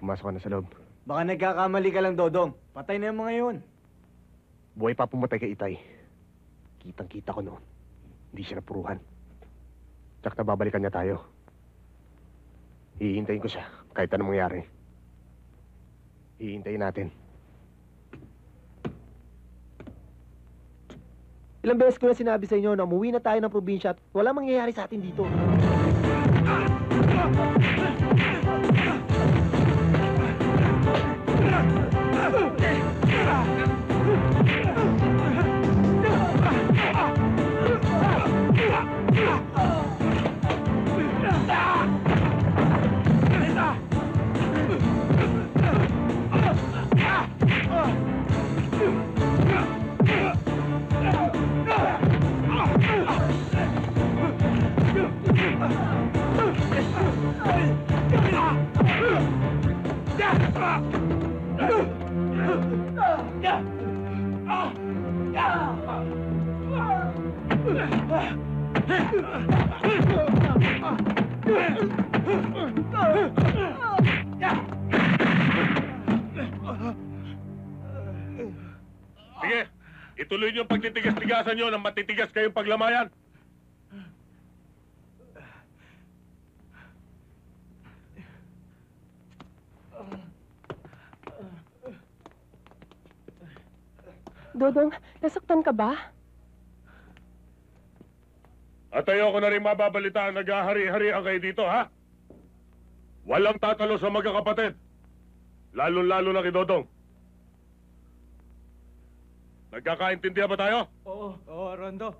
Pumasok ka na sa loob. Baka nagkakamali ka lang, Dodong. Patay na yung mga yun. Buhay pa pumatay kay Itay. Kitang-kita ko noon. Hindi siya napuruhan. Tsak na babalikan niya tayo. Hihintayin ko siya, kahit anong mangyari. Hihintayin natin. Ilang beses ko na sinabi sa inyo na umuwi na tayo ng probinsya at wala mangyayari sa atin dito. Sige, ituloy niyo ang pagtitigas-tigasan niyo nang matitigas kayong paglamayan. Dodong, nasaktan ka ba? At ayoko na rin mababalitaan naghahari-harian kayo dito, ha? Walang tatalo sa magkakapatid. Lalo-lalo na kay Dodong. Nagkakaintindihan ba tayo? Oo, Rondo.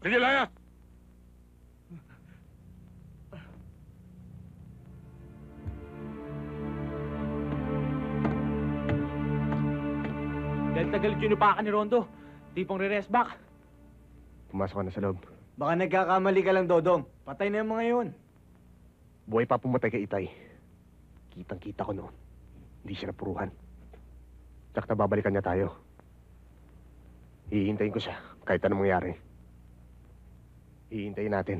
Sige, layas! Dahil tagal sinupakan ni Rondo. Tipong re-rest back. Pumasok ka na sa loob. Baka nagkakamali ka lang, Dodong. Patay na yung mga yun. Buhay pa pumatay kay Itay. Kitang-kita ko noon. Hindi siya napuruhan. Tsak na babalikan niya tayo. Hihintayin ko siya, kahit anong mangyari. Hihintayin natin.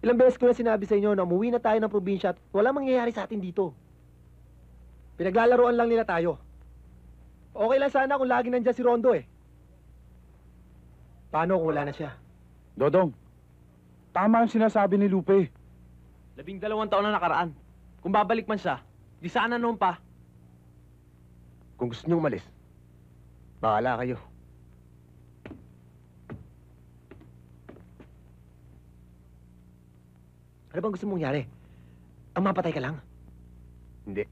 Ilang beses ko na sinabi sa inyo na umuwi na tayo ng probinsya at wala mangyayari sa atin dito. Pinaglalaroan lang nila tayo. Okay lang sana kung lagi nandiyan si Rondo eh. Paano kung wala na siya? Dodong, tama yung sinasabi ni Lupe. 12 taon na nakaraan. Kung babalik man siya, di sana noon pa. Kung gusto niyong umalis, bahala kayo. Ano bang gusto mong mangyari? Ang mapatay ka lang? Hindi.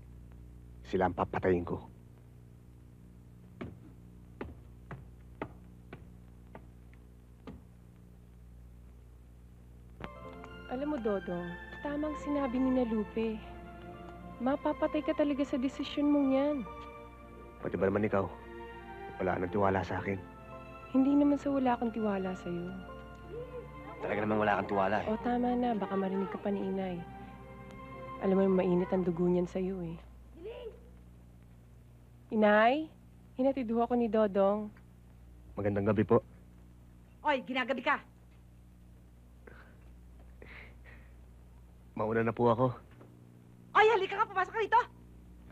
Sila ang papatayin ko. Alam mo, Dodong, tamang sinabi ni na Lupe. Mapapatay ka talaga sa desisyon mong yan. Pati ba naman ikaw? Wala nang tiwala sa akin. Hindi naman sa wala akong tiwala sa'yo. Talaga namang wala kang tiwala eh. O tama na, baka marinig ka pa ni Inay. Alam mo, mainit ang dugo niyan sa'yo eh. Inay, hinatid ho ako ni Dodong. Magandang gabi po. Oy, ginagabi ka. Mauna na po ako. Oy, halika ka, pumasok ka rito.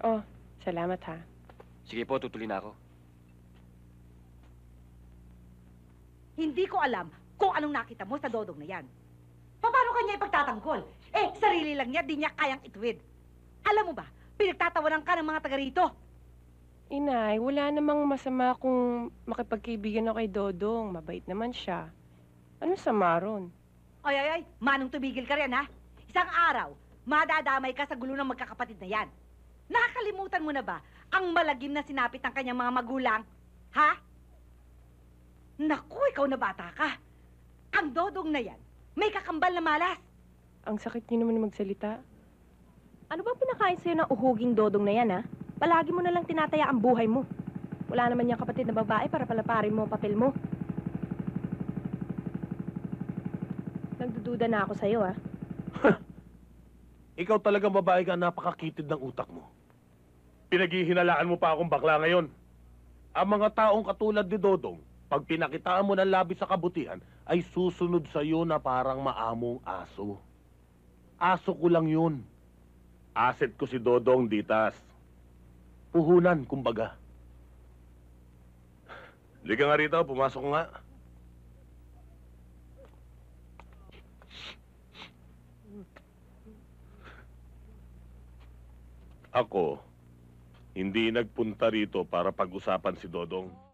Oh, salamat ha. Sige po, tutuloy na ako. Hindi ko alam kung anong nakita mo sa Dodong na yan. Paano kanya ipagtatanggol? Eh, sarili lang niya, di niya kayang ituwid. Alam mo ba, pinagtatawanan ka ng mga taga rito. Inay, wala namang masama kung makipagkaibigan ako kay Dodong. Mabait naman siya. Ano sama ron? Ay, manong tumigil ka rin, ha? Isang araw, madadamay ka sa gulo ng magkakapatid na yan. Nakakalimutan mo na ba ang malagim na sinapit ng kanyang mga magulang? Ha? Naku, ikaw na bata ka. Ang Dodong na yan, may kakambal na malas. Ang sakit niyo naman magsalita. Ano bang pinakain sa'yo ng uhuging Dodong na yan, ha? Palagi mo na lang tinataya ang buhay mo. Wala naman niyang kapatid na babae para palaparin mo ang papel mo. Nagdududa na ako sa'yo, ha? Ikaw talaga babae ka, napakakitid ng utak mo. Pinaghihinalaan mo pa akong bakla ngayon. Ang mga taong katulad ni Dodong, pag pinakitaan mo ng labis sa kabutihan, ay susunod sa'yo na parang maamong aso. Aso ko lang yun. Asset ko si Dodong, Ditas. Puhunan, kumbaga. Liga nga rito, pumasok nga. Ako, hindi nagpunta rito para pag-usapan si Dodong.